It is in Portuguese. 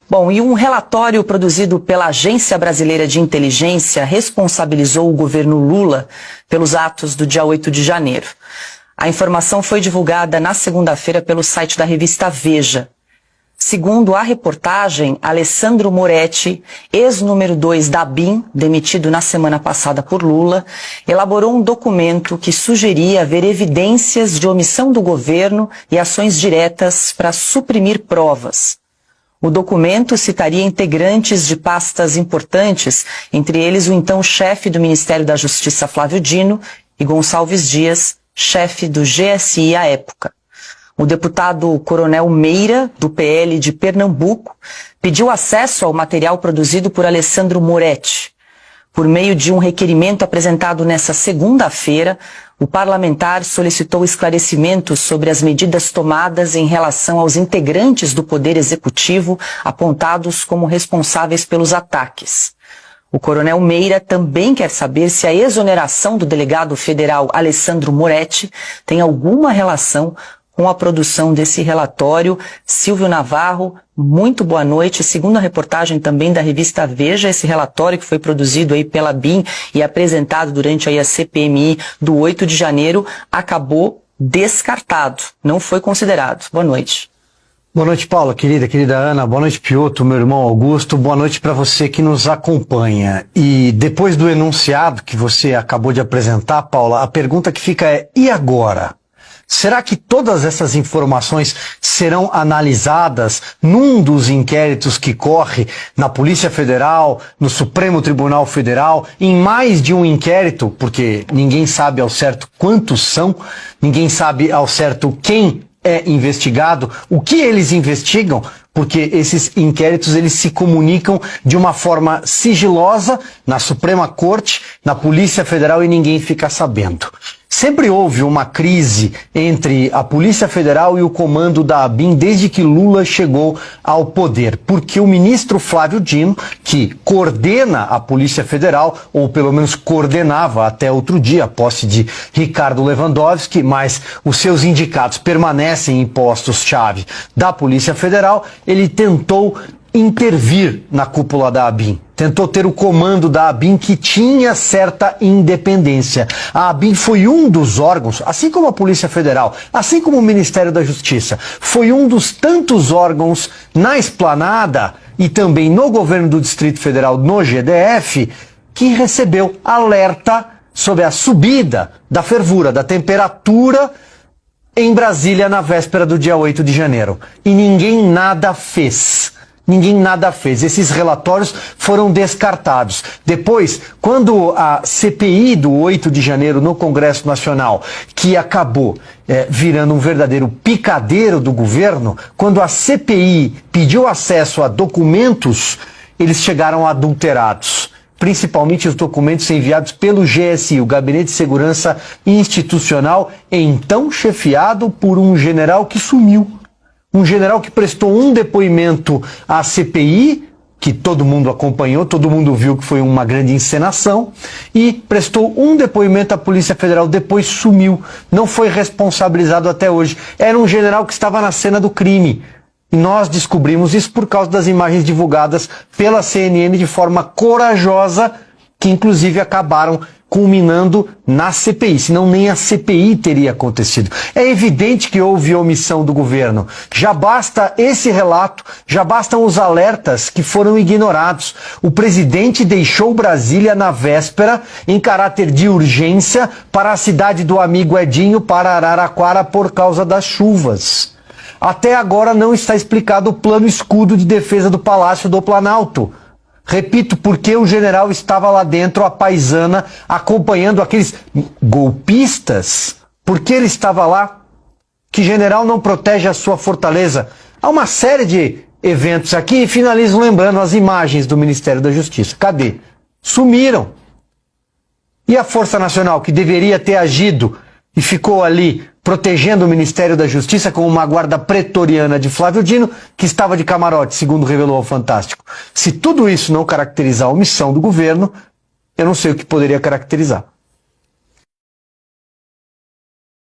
Bom, e um relatório produzido pela Agência Brasileira de Inteligência responsabilizou o governo Lula pelos atos do dia 8 de janeiro. A informação foi divulgada na segunda-feira pelo site da revista Veja. Segundo a reportagem, Alessandro Moretti, ex-número 2 da ABIN, demitido na semana passada por Lula, elaborou um documento que sugeria haver evidências de omissão do governo e ações diretas para suprimir provas. O documento citaria integrantes de pastas importantes, entre eles o então chefe do Ministério da Justiça, Flávio Dino, e Gonçalves Dias, chefe do GSI à época. O deputado Coronel Meira, do PL de Pernambuco, pediu acesso ao material produzido por Alessandro Moretti. Por meio de um requerimento apresentado nesta segunda-feira, o parlamentar solicitou esclarecimentos sobre as medidas tomadas em relação aos integrantes do Poder Executivo apontados como responsáveis pelos ataques. O coronel Meira também quer saber se a exoneração do delegado federal Alessandro Moretti tem alguma relação com a produção desse relatório. Silvio Navarro, muito boa noite. Segundo a reportagem também da revista Veja, esse relatório que foi produzido aí pela BIM e apresentado durante aí a CPMI do 8 de janeiro acabou descartado, não foi considerado. Boa noite. Boa noite, Paula, querida Ana, boa noite, Piotr, meu irmão Augusto, boa noite para você que nos acompanha. E depois do enunciado que você acabou de apresentar, Paula, a pergunta que fica é: e agora? Será que todas essas informações serão analisadas num dos inquéritos que corre na Polícia Federal, no Supremo Tribunal Federal, em mais de um inquérito? Porque ninguém sabe ao certo quantos são, ninguém sabe ao certo quem é investigado, o que eles investigam, porque esses inquéritos eles se comunicam de uma forma sigilosa na Suprema Corte, na Polícia Federal, e ninguém fica sabendo. Sempre houve uma crise entre a Polícia Federal e o comando da ABIN desde que Lula chegou ao poder, porque o ministro Flávio Dino, que coordena a Polícia Federal, ou pelo menos coordenava até outro dia, a posse de Ricardo Lewandowski, mas os seus indicados permanecem em postos-chave da Polícia Federal, ele tentou intervir na cúpula da ABIN. Tentou ter o comando da ABIN, que tinha certa independência. A ABIN foi um dos órgãos, assim como a Polícia Federal, assim como o Ministério da Justiça, foi um dos tantos órgãos na esplanada e também no governo do Distrito Federal, no GDF, que recebeu alerta sobre a subida da fervura, da temperatura em Brasília na véspera do dia 8 de janeiro. E ninguém nada fez. Ninguém nada fez. Esses relatórios foram descartados. Depois, quando a CPI do 8 de janeiro no Congresso Nacional, que acabou virando um verdadeiro picadeiro do governo, quando a CPI pediu acesso a documentos, eles chegaram adulterados. Principalmente os documentos enviados pelo GSI, o Gabinete de Segurança Institucional, então chefiado por um general que sumiu. Um general que prestou um depoimento à CPI, que todo mundo acompanhou, todo mundo viu que foi uma grande encenação, e prestou um depoimento à Polícia Federal, depois sumiu, não foi responsabilizado até hoje. Era um general que estava na cena do crime. E nós descobrimos isso por causa das imagens divulgadas pela CNN de forma corajosa, que inclusive acabaram culminando na CPI, senão nem a CPI teria acontecido. É evidente que houve omissão do governo. Já basta esse relato, já bastam os alertas que foram ignorados. O presidente deixou Brasília na véspera, em caráter de urgência, para a cidade do amigo Edinho, para Araraquara, por causa das chuvas. Até agora não está explicado o plano escudo de defesa do Palácio do Planalto. Repito, porque o general estava lá dentro, a paisana, acompanhando aqueles golpistas? Por que ele estava lá? Que general não protege a sua fortaleza? Há uma série de eventos aqui e finalizo lembrando as imagens do Ministério da Justiça. Cadê? Sumiram. E a Força Nacional, que deveria ter agido e ficou ali protegendo o Ministério da Justiça com uma guarda pretoriana de Flávio Dino, que estava de camarote, segundo revelou ao Fantástico. Se tudo isso não caracterizar a omissão do governo, eu não sei o que poderia caracterizar.